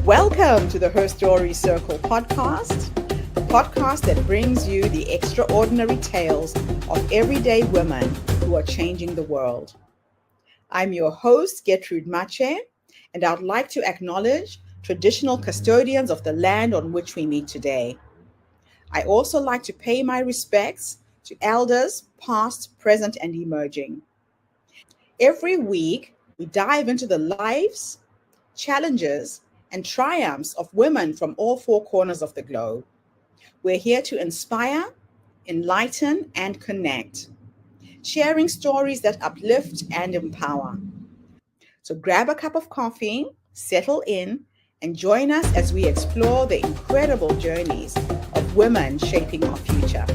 Welcome to the Her Story Circle podcast, the podcast that brings you the extraordinary tales of everyday women who are changing the world. I'm your host, Gertrude Mache, and I'd like to acknowledge traditional custodians of the land on which we meet today. I also like to pay my respects to elders, past, present, and emerging. Every week, we dive into the lives, challenges, and triumphs of women from all four corners of the globe. We're here to inspire, enlighten, and connect, sharing stories that uplift and empower. So grab a cup of coffee, settle in, and join us as we explore the incredible journeys of women shaping our future.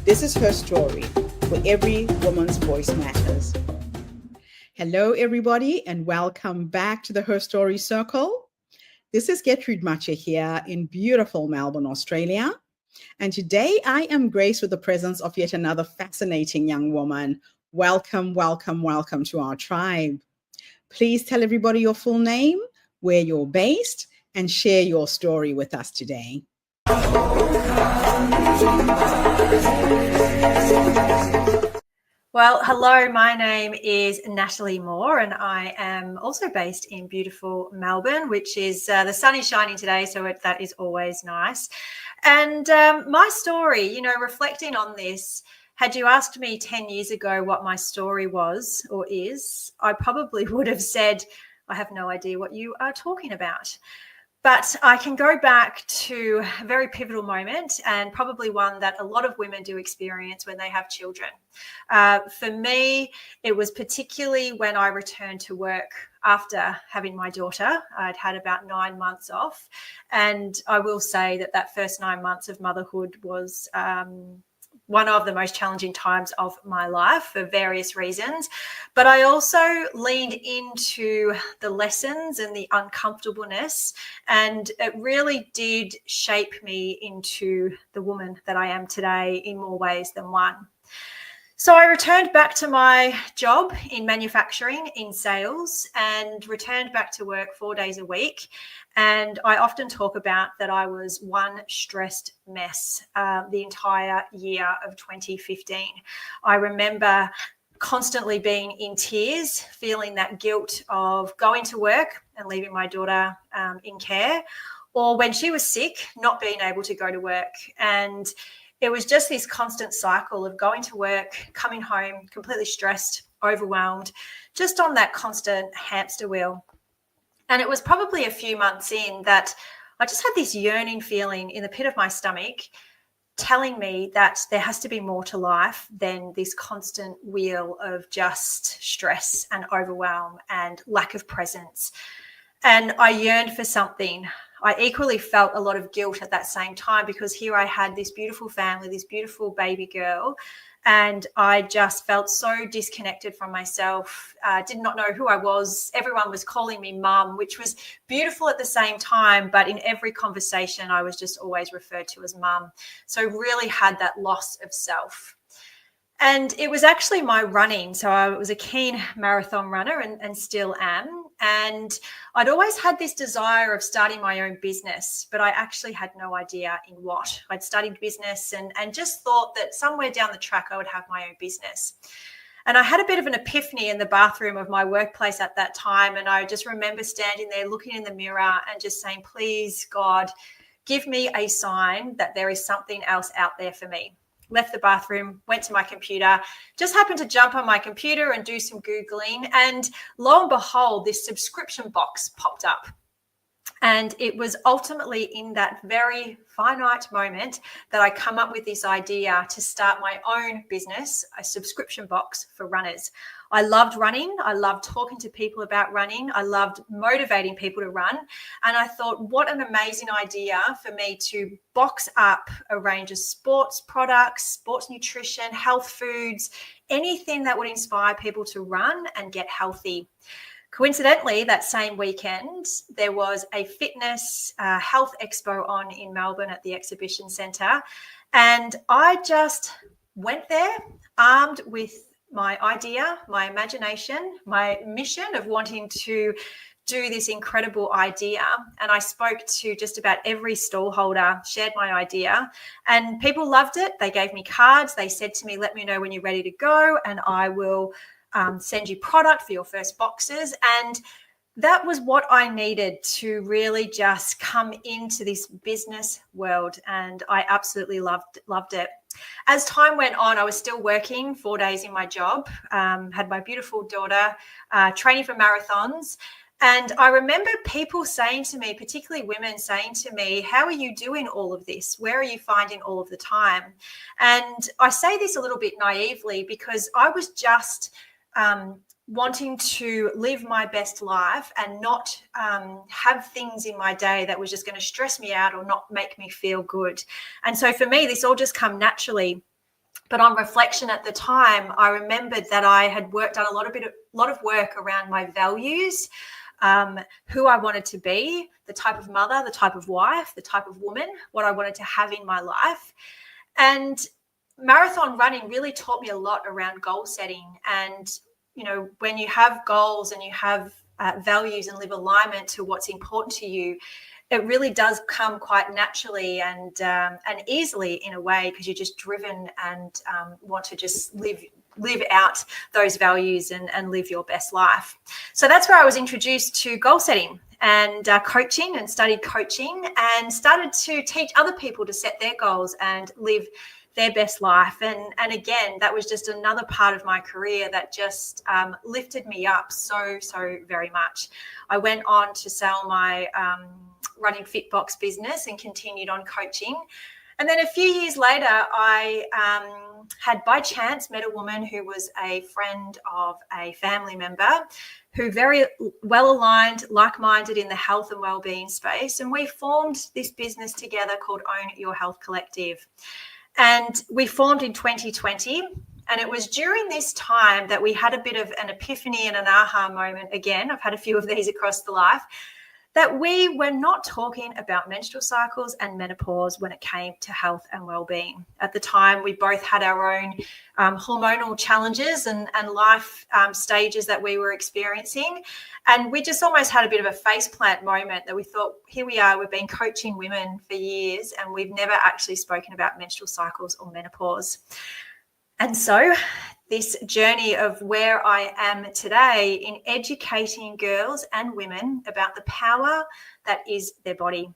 This is Her Story, where every woman's voice matters. Hello, everybody, and welcome back to the Her Story Circle. This is Gertrude Mache here in beautiful Melbourne, Australia. And today I am graced with the presence of yet another fascinating young woman. Welcome, welcome, welcome to our tribe. Please tell everybody your full name, where you're based, and share your story with us today. Well, hello, my name is Natalie Moore and I am also based in beautiful Melbourne, which is the sun is shining today, so that is always nice. And my story, reflecting on this, had you asked me 10 years ago what my story was or is, I probably would have said, I have no idea what you are talking about. But I can go back to a very pivotal moment and probably one that a lot of women do experience when they have children. For me, it was particularly when I returned to work after having my daughter. I'd had about 9 months off. And I will say that first 9 months of motherhood was one of the most challenging times of my life for various reasons. But I also leaned into the lessons and the uncomfortableness, and it really did shape me into the woman that I am today in more ways than one. So I returned back to my job in manufacturing, in sales, and returned back to work 4 days a week. And I often talk about that I was one stressed mess the entire year of 2015. I remember constantly being in tears, feeling that guilt of going to work and leaving my daughter in care, or when she was sick, not being able to go to work. And it was just this constant cycle of going to work, coming home, completely stressed, overwhelmed, just on that constant hamster wheel. And it was probably a few months in that I just had this yearning feeling in the pit of my stomach telling me that there has to be more to life than this constant wheel of just stress and overwhelm and lack of presence. And I yearned for something. I equally felt a lot of guilt at that same time because here I had this beautiful family, this beautiful baby girl, and I just felt so disconnected from myself, did not know who I was. Everyone was calling me mum, which was beautiful at the same time, but in every conversation, I was just always referred to as mum. So really had that loss of self. And it was actually my running. So I was a keen marathon runner and still am. And I'd always had this desire of starting my own business, but I actually had no idea in what. I'd studied business and just thought that somewhere down the track I would have my own business. And I had a bit of an epiphany in the bathroom of my workplace at that time. And I just remember standing there looking in the mirror and just saying, please, God, give me a sign that there is something else out there for me. Left the bathroom, went to my computer, just happened to jump on my computer and do some Googling. And lo and behold, this subscription box popped up. And it was ultimately in that very finite moment that I come up with this idea to start my own business, a subscription box for runners. I loved running. I loved talking to people about running. I loved motivating people to run. And I thought, what an amazing idea for me to box up a range of sports products, sports nutrition, health foods, anything that would inspire people to run and get healthy. Coincidentally, that same weekend, there was a fitness health expo on in Melbourne at the Exhibition Centre. And I just went there armed with my idea, my imagination, my mission of wanting to do this incredible idea. And I spoke to just about every stallholder, shared my idea, and people loved it. They gave me cards. They said to me, let me know when you're ready to go, and I will send you product for your first boxes. And that was what I needed to really just come into this business world, and I absolutely loved it. As time went on, I was still working 4 days in my job, had my beautiful daughter, training for marathons. And I remember people saying to me, particularly women saying to me, how are you doing all of this? Where are you finding all of the time? And I say this a little bit naively because I was just wanting to live my best life and not have things in my day that was just going to stress me out or not make me feel good. And so for me, this all just come naturally. But on reflection at the time, I remembered that I had done a lot of work around my values, who I wanted to be, the type of mother, the type of wife, the type of woman, what I wanted to have in my life. And marathon running really taught me a lot around goal setting. And you know, when you have goals and you have values and live alignment to what's important to you, it really does come quite naturally and easily in a way, because you're just driven and want to just live out those values and live your best life. So that's where I was introduced to goal setting and coaching, and studied coaching and started to teach other people to set their goals and live their best life. And again, that was just another part of my career that just lifted me up so very much. I went on to sell my running Fitbox business and continued on coaching. And then a few years later, I had by chance met a woman who was a friend of a family member, who very well aligned, like-minded in the health and wellbeing space. And we formed this business together called Own Your Health Collective. And we formed in 2020. And it was during this time that we had a bit of an epiphany and an aha moment. Again, I've had a few of these across the life, that we were not talking about menstrual cycles and menopause when it came to health and well-being. At the time, we both had our own hormonal challenges and life stages that we were experiencing. And we just almost had a bit of a faceplant moment that we thought, here we are, we've been coaching women for years and we've never actually spoken about menstrual cycles or menopause. And so this journey of where I am today in educating girls and women about the power that is their body.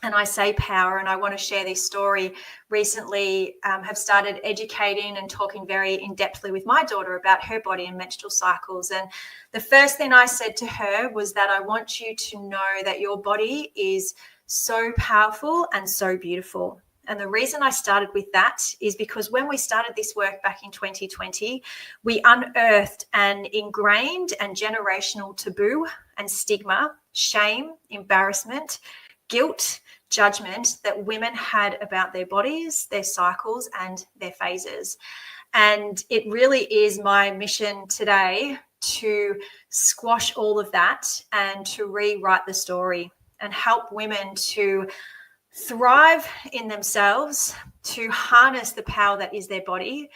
And I say power, and I want to share this story. Recently, have started educating and talking very in-depthly with my daughter about her body and menstrual cycles. And the first thing I said to her was that I want you to know that your body is so powerful and so beautiful. And the reason I started with that is because when we started this work back in 2020, we unearthed an ingrained and generational taboo and stigma, shame, embarrassment, guilt, judgment that women had about their bodies, their cycles, and their phases. And it really is my mission today to squash all of that and to rewrite the story and help women to thrive in themselves, to harness the power that is their body,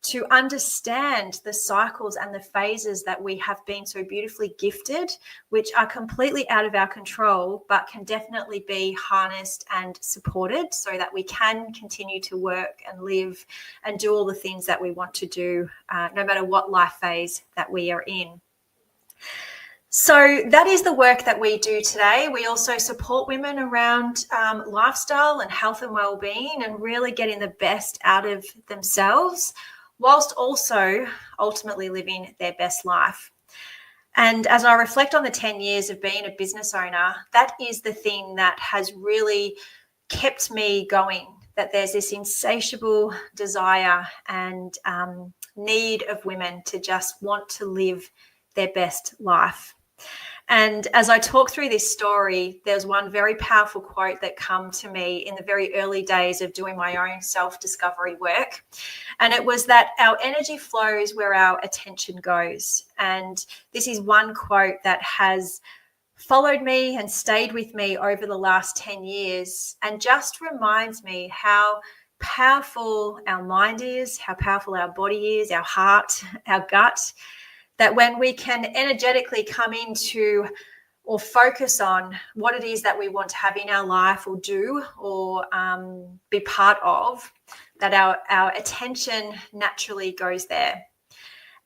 to understand the cycles and the phases that we have been so beautifully gifted, which are completely out of our control, but can definitely be harnessed and supported so that we can continue to work and live and do all the things that we want to do, no matter what life phase that we are in. So that is the work that we do today. We also support women around lifestyle and health and well-being and really getting the best out of themselves, whilst also ultimately living their best life. And as I reflect on the 10 years of being a business owner, that is the thing that has really kept me going, that there's this insatiable desire and need of women to just want to live their best life. And as I talk through this story, there's one very powerful quote that came to me in the very early days of doing my own self-discovery work. And it was that our energy flows where our attention goes. And this is one quote that has followed me and stayed with me over the last 10 years and just reminds me how powerful our mind is, how powerful our body is, our heart, our gut, that when we can energetically come into or focus on what it is that we want to have in our life or do or be part of, that our attention naturally goes there.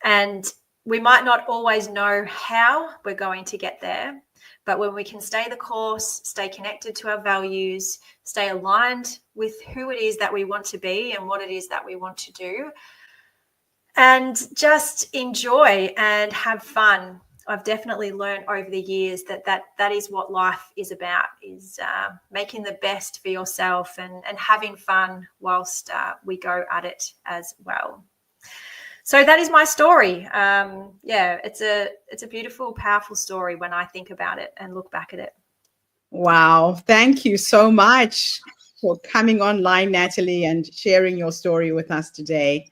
And we might not always know how we're going to get there, but when we can stay the course, stay connected to our values, stay aligned with who it is that we want to be and what it is that we want to do, and just enjoy and have fun. I've definitely learned over the years that is what life is about, is making the best for yourself and having fun whilst we go at it as well. So that is my story. It's a beautiful, powerful story when I think about it and look back at it. Wow. Thank you so much for coming online, Natalie, and sharing your story with us today.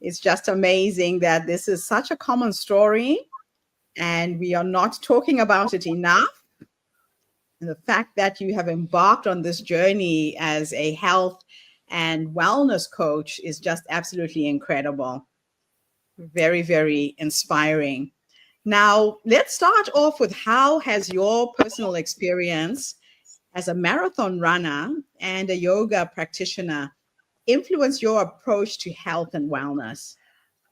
It's just amazing that this is such a common story and we are not talking about it enough. And the fact that you have embarked on this journey as a health and wellness coach is just absolutely incredible. Very, very inspiring. Now, let's start off with how has your personal experience as a marathon runner and a yoga practitioner influenced your approach to health and wellness?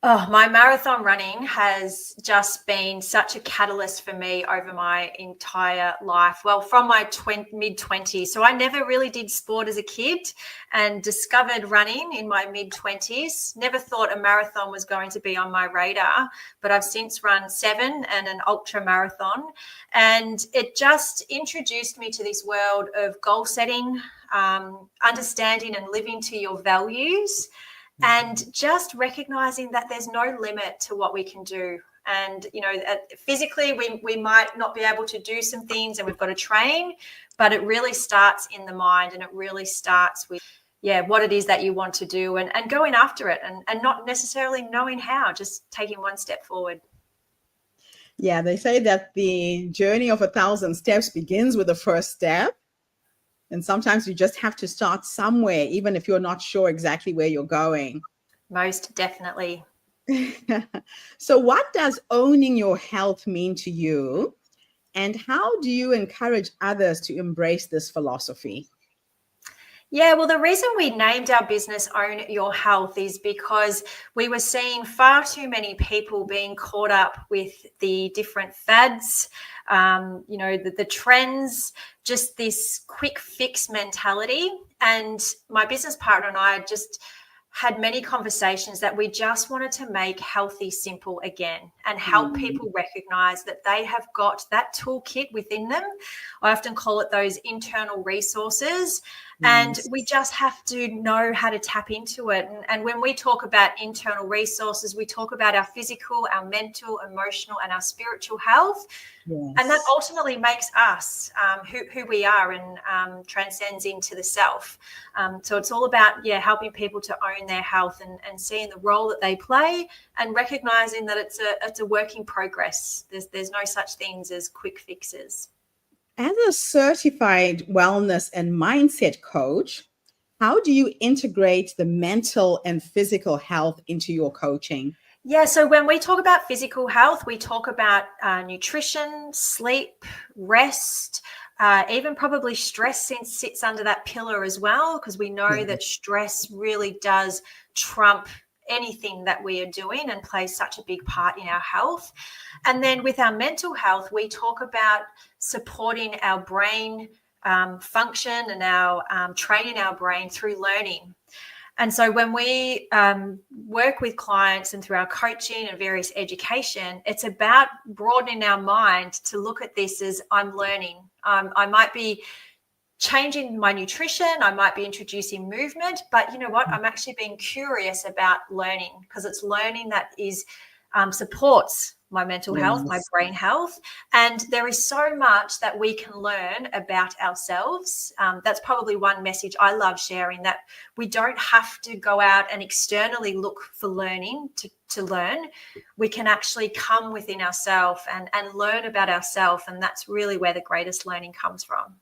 Oh, my marathon running has just been such a catalyst for me over my entire life. Well, from my mid-20s. So I never really did sport as a kid and discovered running in my mid-20s. Never thought a marathon was going to be on my radar, but I've since run 7 and an ultra marathon. And it just introduced me to this world of goal setting, understanding and living to your values, and just recognizing that there's no limit to what we can do. And, physically, we might not be able to do some things and we've got to train, but it really starts in the mind, and it really starts with, what it is that you want to do and going after it and not necessarily knowing how, just taking one step forward. Yeah, they say that the journey of 1,000 steps begins with the first step. And sometimes you just have to start somewhere, even if you're not sure exactly where you're going. Most definitely. So what does owning your health mean to you? And how do you encourage others to embrace this philosophy? Yeah, well, the reason we named our business Own Your Health is because we were seeing far too many people being caught up with the different fads, the trends, just this quick fix mentality. And my business partner and I just had many conversations that we just wanted to make healthy simple again and help people recognize that they have got that toolkit within them. I often call it those internal resources. And we just have to know how to tap into it. And when we talk about internal resources, we talk about our physical, our mental, emotional, and our spiritual health. Yes. And that ultimately makes us who we are and transcends into the self. So it's all about, helping people to own their health and seeing the role that they play and recognizing that it's a work in progress. There's no such things as quick fixes. As a certified wellness and mindset coach, how do you integrate the mental and physical health into your coaching? Yeah, so when we talk about physical health, we talk about nutrition, sleep, rest, even probably stress sits under that pillar as well, because we know that stress really does trump anything that we are doing and plays such a big part in our health. And then with our mental health, we talk about supporting our brain function and our training our brain through learning. And so when we work with clients and through our coaching and various education, it's about broadening our mind to look at this as I'm learning. I might be changing my nutrition, I might be introducing movement, but you know what? I'm actually being curious about learning, because it's learning that is supports my mental health, my brain health. And there is so much that we can learn about ourselves. That's probably one message I love sharing, that we don't have to go out and externally look for learning to learn. We can actually come within ourselves and learn about ourselves. And that's really where the greatest learning comes from.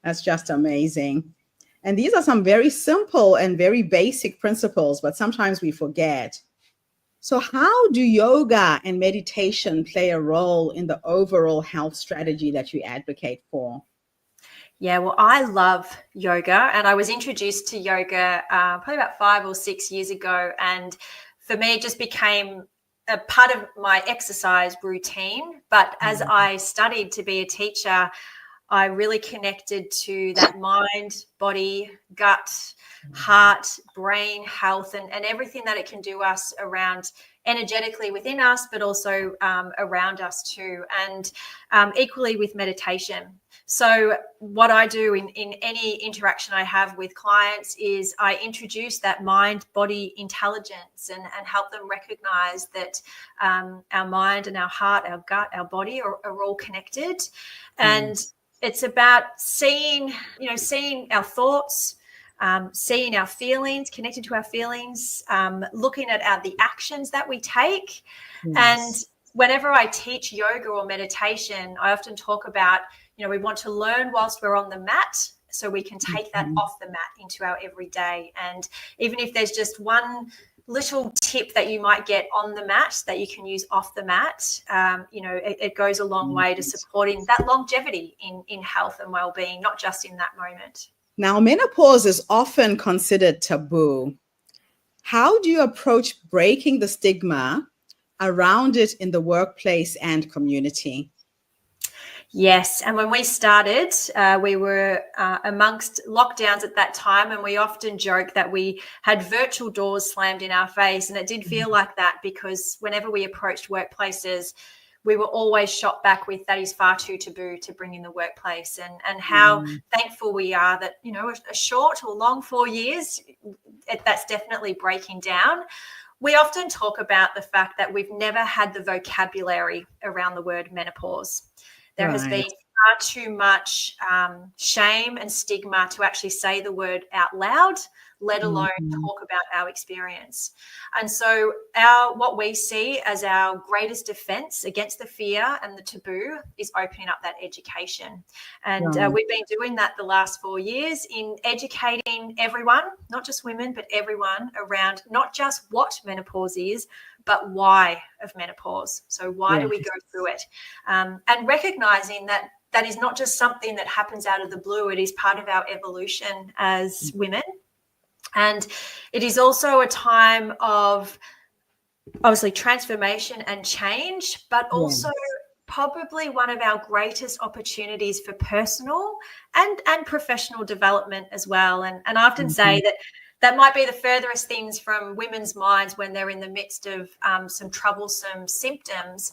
That's just amazing. And these are some very simple and very basic principles, but sometimes we forget. So, how do yoga and meditation play a role in the overall health strategy that you advocate for? Yeah, well, I love yoga, and I was introduced to yoga probably about 5 or 6 years ago. And for me, it just became a part of my exercise routine. But as I studied to be a teacher, I really connected to that mind, body, gut, heart, brain health, and everything that it can do us around energetically within us, but also around us too. And equally with meditation. So what I do in any interaction I have with clients is I introduce that mind body intelligence and help them recognize that our mind and our heart, our gut, our body are all connected. And it's about seeing our thoughts, seeing our feelings, connecting to our feelings, looking at the actions that we take. And whenever I teach yoga or meditation, I often talk about, we want to learn whilst we're on the mat, so we can take that off the mat into our everyday. And even if there's just one little tip that you might get on the mat that you can use off the mat, it goes a long way to supporting that longevity in health and well-being, not just in that moment. Now, menopause is often considered taboo. How do you approach breaking the stigma around it in the workplace and community? Yes. And when we started, we were amongst lockdowns at that time, and we often joke that we had virtual doors slammed in our face. And it did feel like that, because whenever we approached workplaces, we were always shot back with, that is far too taboo to bring in the workplace. And how thankful we are that, a short or long 4 years, that's definitely breaking down. We often talk about the fact that we've never had the vocabulary around the word menopause. There has been far too much shame and stigma to actually say the word out loud, let alone talk about our experience. And so what we see as our greatest defense against the fear and the taboo is opening up that education. And we've been doing that the last 4 years in educating everyone, not just women, but everyone, around not just what menopause is, but why of menopause. So why do we go through it? And recognizing that that is not just something that happens out of the blue. It is part of our evolution as women. And it is also a time of obviously transformation and change, but also probably one of our greatest opportunities for personal and professional development as well. And I often say that might be the furthest things from women's minds when they're in the midst of some troublesome symptoms.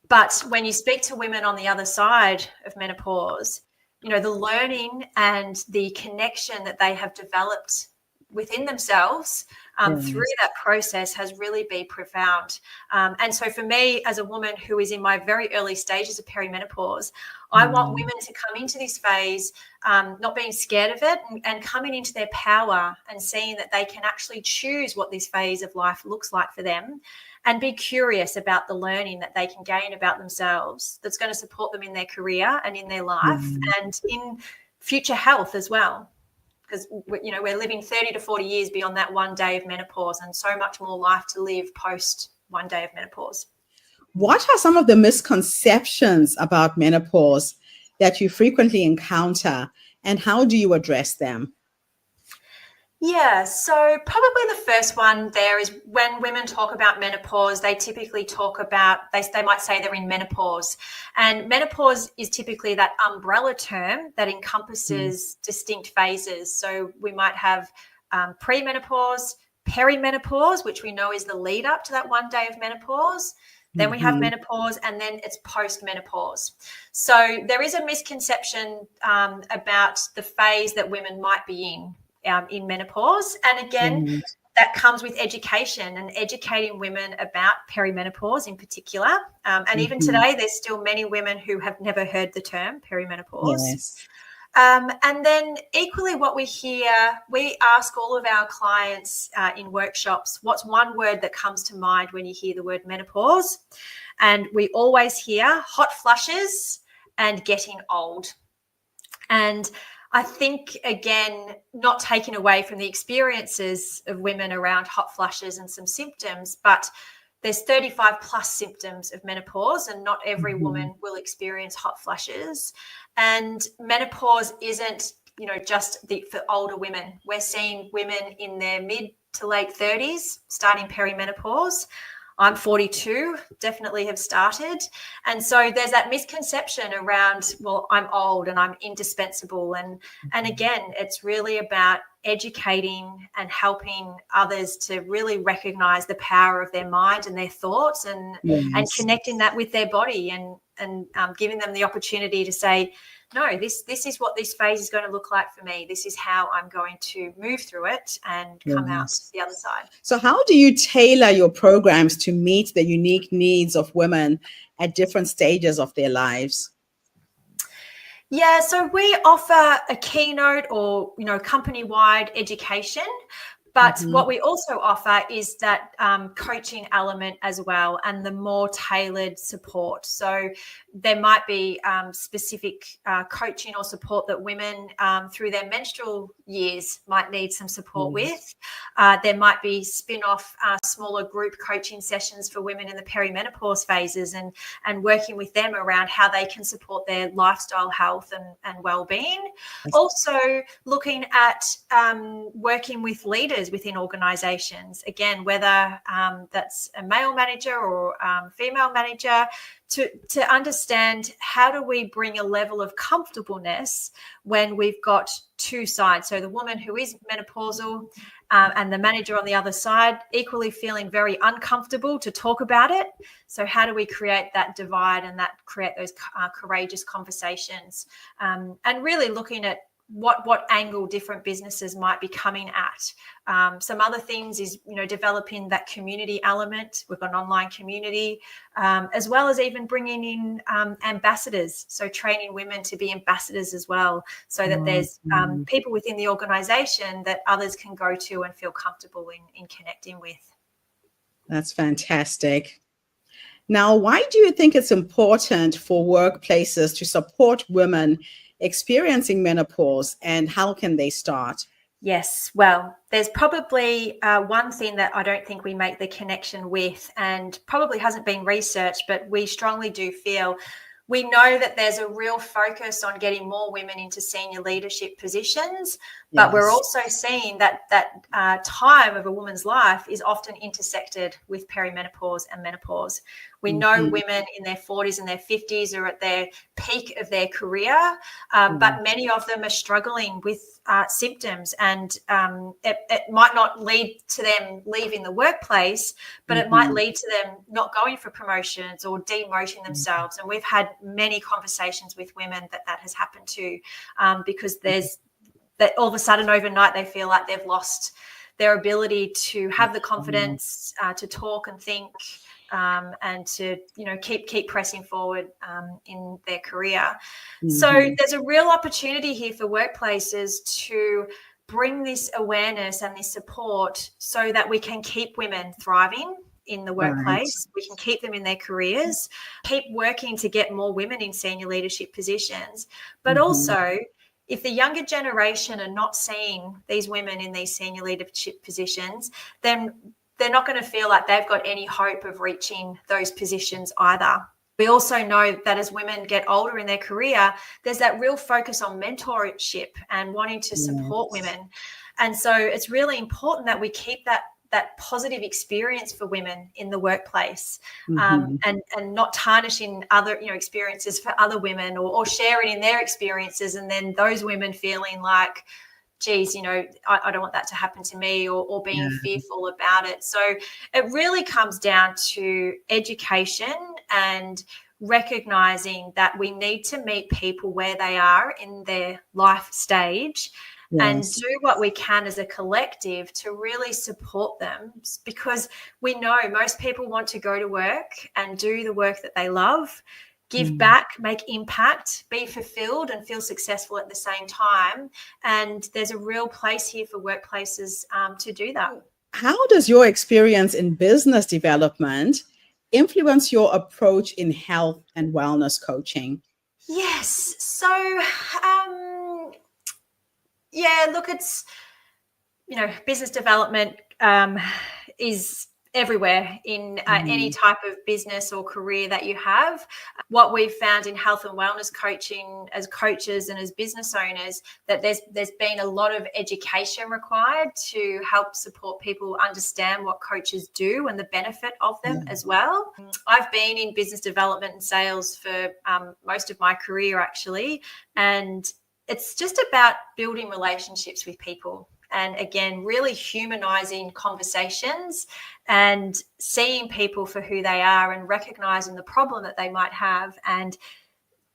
But when you speak to women on the other side of menopause, the learning and the connection that they have developed within themselves through that process has really been profound. And so for me, as a woman who is in my very early stages of perimenopause, I want women to come into this phase not being scared of it, and coming into their power and seeing that they can actually choose what this phase of life looks like for them, and be curious about the learning that they can gain about themselves that's going to support them in their career and in their life and in future health as well. Because, we're living 30 to 40 years beyond that one day of menopause, and so much more life to live post one day of menopause. What are some of the misconceptions about menopause that you frequently encounter, and how do you address them? Yeah, so probably the first one there is when women talk about menopause, they typically talk about, they might say they're in menopause. And menopause is typically that umbrella term that encompasses distinct phases. So we might have premenopause, perimenopause, which we know is the lead up to that one day of menopause. Then we have menopause, and then it's post-menopause. So there is a misconception about the phase that women might be in menopause. And again, that comes with education and educating women about perimenopause in particular. And even today, there's still many women who have never heard the term perimenopause. And then equally what we hear, we ask all of our clients in workshops, what's one word that comes to mind when you hear the word menopause? And we always hear hot flushes and getting old. And I think, again, not taking away from the experiences of women around hot flushes and some symptoms, but there's 35 plus symptoms of menopause, and not every woman will experience hot flushes. And menopause isn't, just for older women. We're seeing women in their mid to late 30s starting perimenopause. I'm 42, definitely have started. And so there's that misconception around, well, I'm old and I'm indispensable. And again, it's really about educating and helping others to really recognize the power of their mind and their thoughts, and connecting that with their body, and giving them the opportunity to say, no, this is what this phase is going to look like for me. This is how I'm going to move through it and come out the other side. So how do you tailor your programs to meet the unique needs of women at different stages of their lives? Yeah, so we offer a keynote or, company-wide education. But what we also offer is that coaching element as well, and the more tailored support. So there might be specific coaching or support that women through their menstrual years might need some support with. There might be spin-off smaller group coaching sessions for women in the perimenopause phases, and working with them around how they can support their lifestyle health and well-being. Also looking at working with leaders within organizations, again, whether that's a male manager or female manager, to understand how do we bring a level of comfortableness when we've got two sides. So the woman who is menopausal and the manager on the other side equally feeling very uncomfortable to talk about it. So how do we create that divide and create those courageous conversations, and really looking at what angle different businesses might be coming at. Some other things is, developing that community element. We've got an online community, as well as even bringing in ambassadors. So training women to be ambassadors as well, so that there's people within the organization that others can go to and feel comfortable in connecting with. That's fantastic. Now, why do you think it's important for workplaces to support women experiencing menopause, and how can they start? Yes, well, there's probably one thing that I don't think we make the connection with, and probably hasn't been researched, but we strongly do feel. We know that there's a real focus on getting more women into senior leadership positions, but we're also seeing that time of a woman's life is often intersected with perimenopause and menopause. We know women in their 40s and their 50s are at their peak of their career, but many of them are struggling with symptoms, and it might not lead to them leaving the workplace, but it might lead to them not going for promotions or demoting themselves. And we've had many conversations with women that has happened to, because there's that all of a sudden overnight they feel like they've lost their ability to have the confidence to talk and think, and to keep pressing forward in their career. So there's a real opportunity here for workplaces to bring this awareness and this support so that we can keep women thriving in the workplace. We can keep them in their careers, keep working to get more women in senior leadership positions, but also, if the younger generation are not seeing these women in these senior leadership positions, then they're not going to feel like they've got any hope of reaching those positions either. We also know that as women get older in their career, there's that real focus on mentorship and wanting to support women. And so it's really important that we keep that positive experience for women in the workplace, and not tarnishing other experiences for other women, or sharing in their experiences, and then those women feeling like, geez, I don't want that to happen to me, or being fearful about it. So it really comes down to education and recognizing that we need to meet people where they are in their life stage, and do what we can as a collective to really support them, because we know most people want to go to work and do the work that they love, give back, make impact, be fulfilled and feel successful at the same time. And there's a real place here for workplaces to do that. How does your experience in business development influence your approach in health and wellness coaching? Yes. So Yeah, look, it's, business development is everywhere in any type of business or career that you have. What we've found in health and wellness coaching as coaches and as business owners, that there's been a lot of education required to help support people understand what coaches do and the benefit of them as well. I've been in business development and sales for most of my career, actually, and it's just about building relationships with people. And again, really humanizing conversations and seeing people for who they are and recognizing the problem that they might have and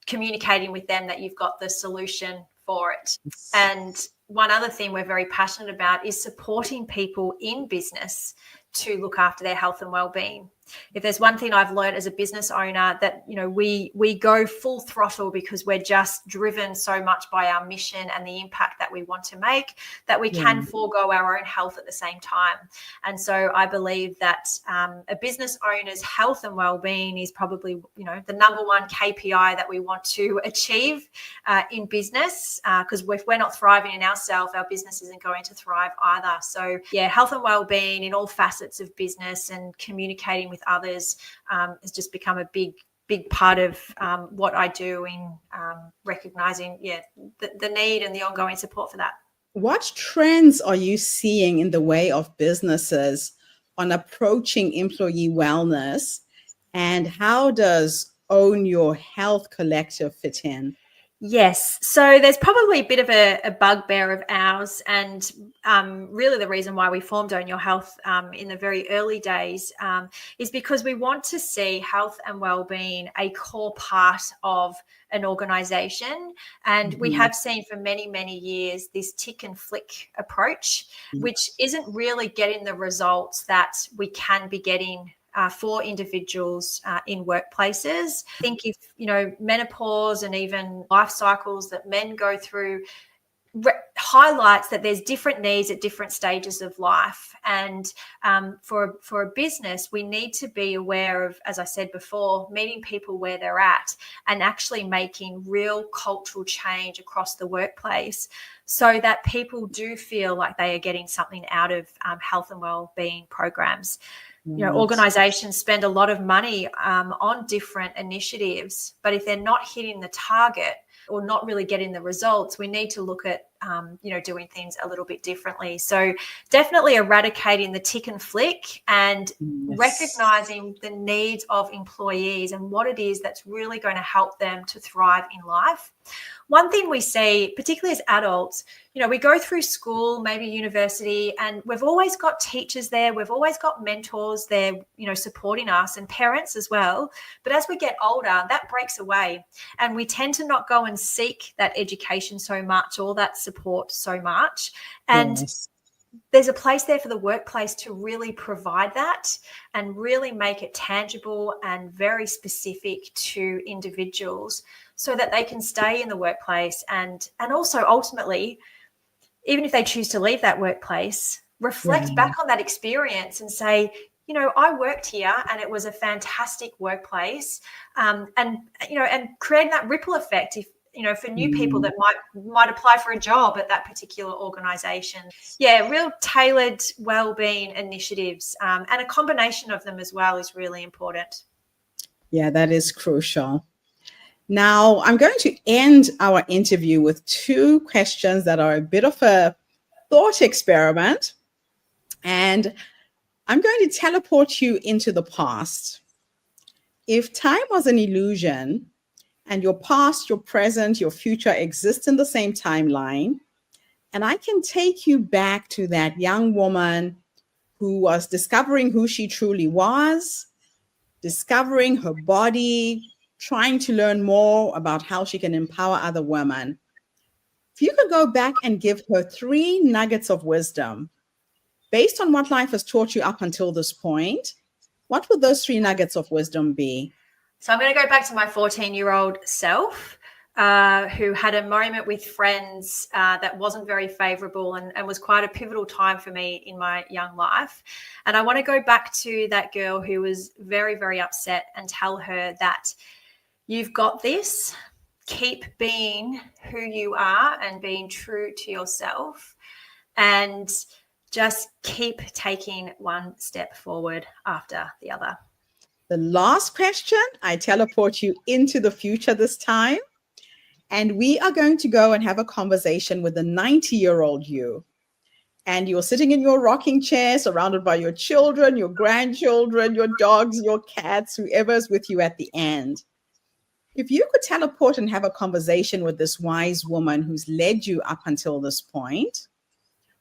communicating with them that you've got the solution for it. And one other thing we're very passionate about is supporting people in business to look after their health and well-being. If there's one thing I've learned as a business owner, that we go full throttle because we're just driven so much by our mission and the impact that we want to make, that we can forego our own health at the same time. And so I believe that a business owner's health and well-being is probably the number one KPI that we want to achieve in business, because if we're not thriving in ourselves, our business isn't going to thrive either. So yeah, health and well-being in all facets of business and communicating with others has just become a big part of what I do in recognizing the need and the ongoing support for that. What trends are you seeing in the way of businesses on approaching employee wellness, and how does Own Your Health Collective fit in? Yes. So there's probably a bit of a bugbear of ours, and really the reason why we formed Own Your Health in the very early days is because we want to see health and wellbeing a core part of an organization. And we have seen for many, many years this tick and flick approach, which isn't really getting the results that we can be getting for individuals in workplaces. I think if, menopause and even life cycles that men go through highlights that there's different needs at different stages of life. And for a business, we need to be aware of, as I said before, meeting people where they're at and actually making real cultural change across the workplace so that people do feel like they are getting something out of health and well-being programs. Organizations spend a lot of money on different initiatives, but if they're not hitting the target or not really getting the results, we need to look at, doing things a little bit differently. So definitely eradicating the tick and flick and recognizing the needs of employees and what it is that's really going to help them to thrive in life. One thing we see, particularly as adults, we go through school, maybe university, and we've always got teachers there. We've always got mentors there, supporting us, and parents as well. But as we get older, that breaks away, and we tend to not go and seek that education so much or that support so much. And there's a place there for the workplace to really provide that and really make it tangible and very specific to individuals so that they can stay in the workplace and also ultimately, even if they choose to leave that workplace, reflect back on that experience and say, I worked here and it was a fantastic workplace, and creating that ripple effect for new people that might apply for a job at that particular organization. Yeah, real tailored wellbeing initiatives and a combination of them as well is really important. Yeah, that is crucial. Now, I'm going to end our interview with two questions that are a bit of a thought experiment. And I'm going to teleport you into the past. If time was an illusion and your past, your present, your future exist in the same timeline, and I can take you back to that young woman who was discovering who she truly was, discovering her body, trying to learn more about how she can empower other women. If you could go back and give her 3 nuggets of wisdom based on what life has taught you up until this point, what would those 3 nuggets of wisdom be? So I'm going to go back to my 14-year-old self, who had a moment with friends that wasn't very favorable and was quite a pivotal time for me in my young life. And I want to go back to that girl who was very, very upset and tell her that you've got this. keep being who you are and being true to yourself, and just keep taking one step forward after the other. The last question, I teleport you into the future this time. And we are going to go and have a conversation with the 90-year-old you. And you're sitting in your rocking chair, surrounded by your children, your grandchildren, your dogs, your cats, whoever's with you at the end. If you could teleport and have a conversation with this wise woman who's led you up until this point,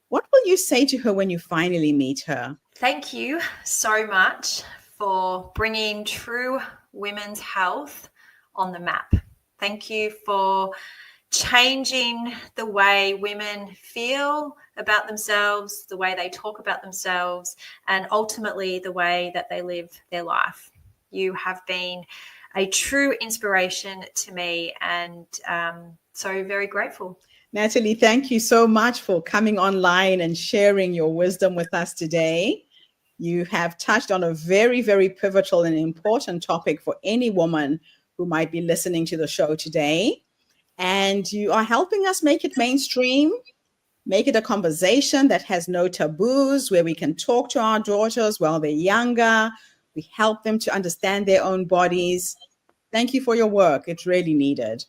what will you say to her when you finally meet her? Thank you so much for bringing true women's health on the map. Thank you for changing the way women feel about themselves, the way they talk about themselves, and ultimately the way that they live their life. You have been a true inspiration to me, and so very grateful. Natalie, thank you so much for coming online and sharing your wisdom with us today. You have touched on a very, very pivotal and important topic for any woman who might be listening to the show today. And you are helping us make it mainstream, make it a conversation that has no taboos, where we can talk to our daughters while they're younger. We help them to understand their own bodies. Thank you for your work. It's really needed.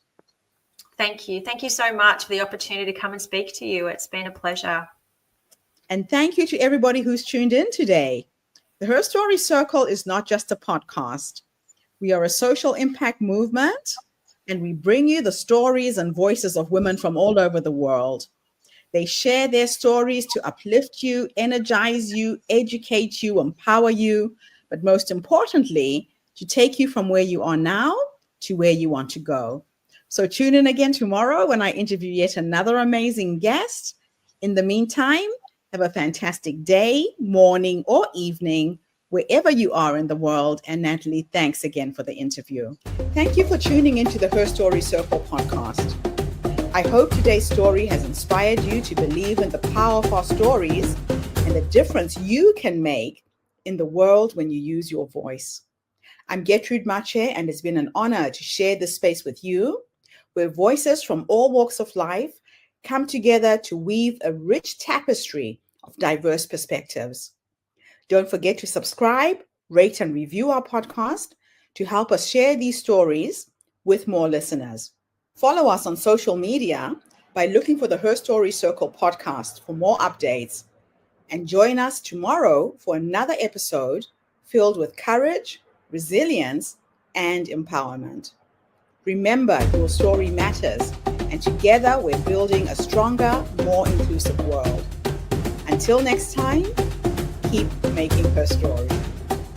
Thank you. Thank you so much for the opportunity to come and speak to you. It's been a pleasure. And thank you to everybody who's tuned in today. The Her Story Circle is not just a podcast. We are a social impact movement, and we bring you the stories and voices of women from all over the world. They share their stories to uplift you, energize you, educate you, empower you, but most importantly, to take you from where you are now to where you want to go. So tune in again tomorrow when I interview yet another amazing guest. In the meantime, have a fantastic day, morning, or evening, wherever you are in the world. And Natalie, thanks again for the interview. Thank you for tuning into the Her Story Circle podcast. I hope today's story has inspired you to believe in the power of our stories and the difference you can make in the world when you use your voice. I'm Gertrude Mache, and it's been an honor to share this space with you, where voices from all walks of life come together to weave a rich tapestry of diverse perspectives. Don't forget to subscribe, rate, and review our podcast to help us share these stories with more listeners. Follow us on social media by looking for the Her Story Circle podcast for more updates. And join us tomorrow for another episode filled with courage, resilience, and empowerment. Remember, your story matters, and together we're building a stronger, more inclusive world. Until next time, keep making her story.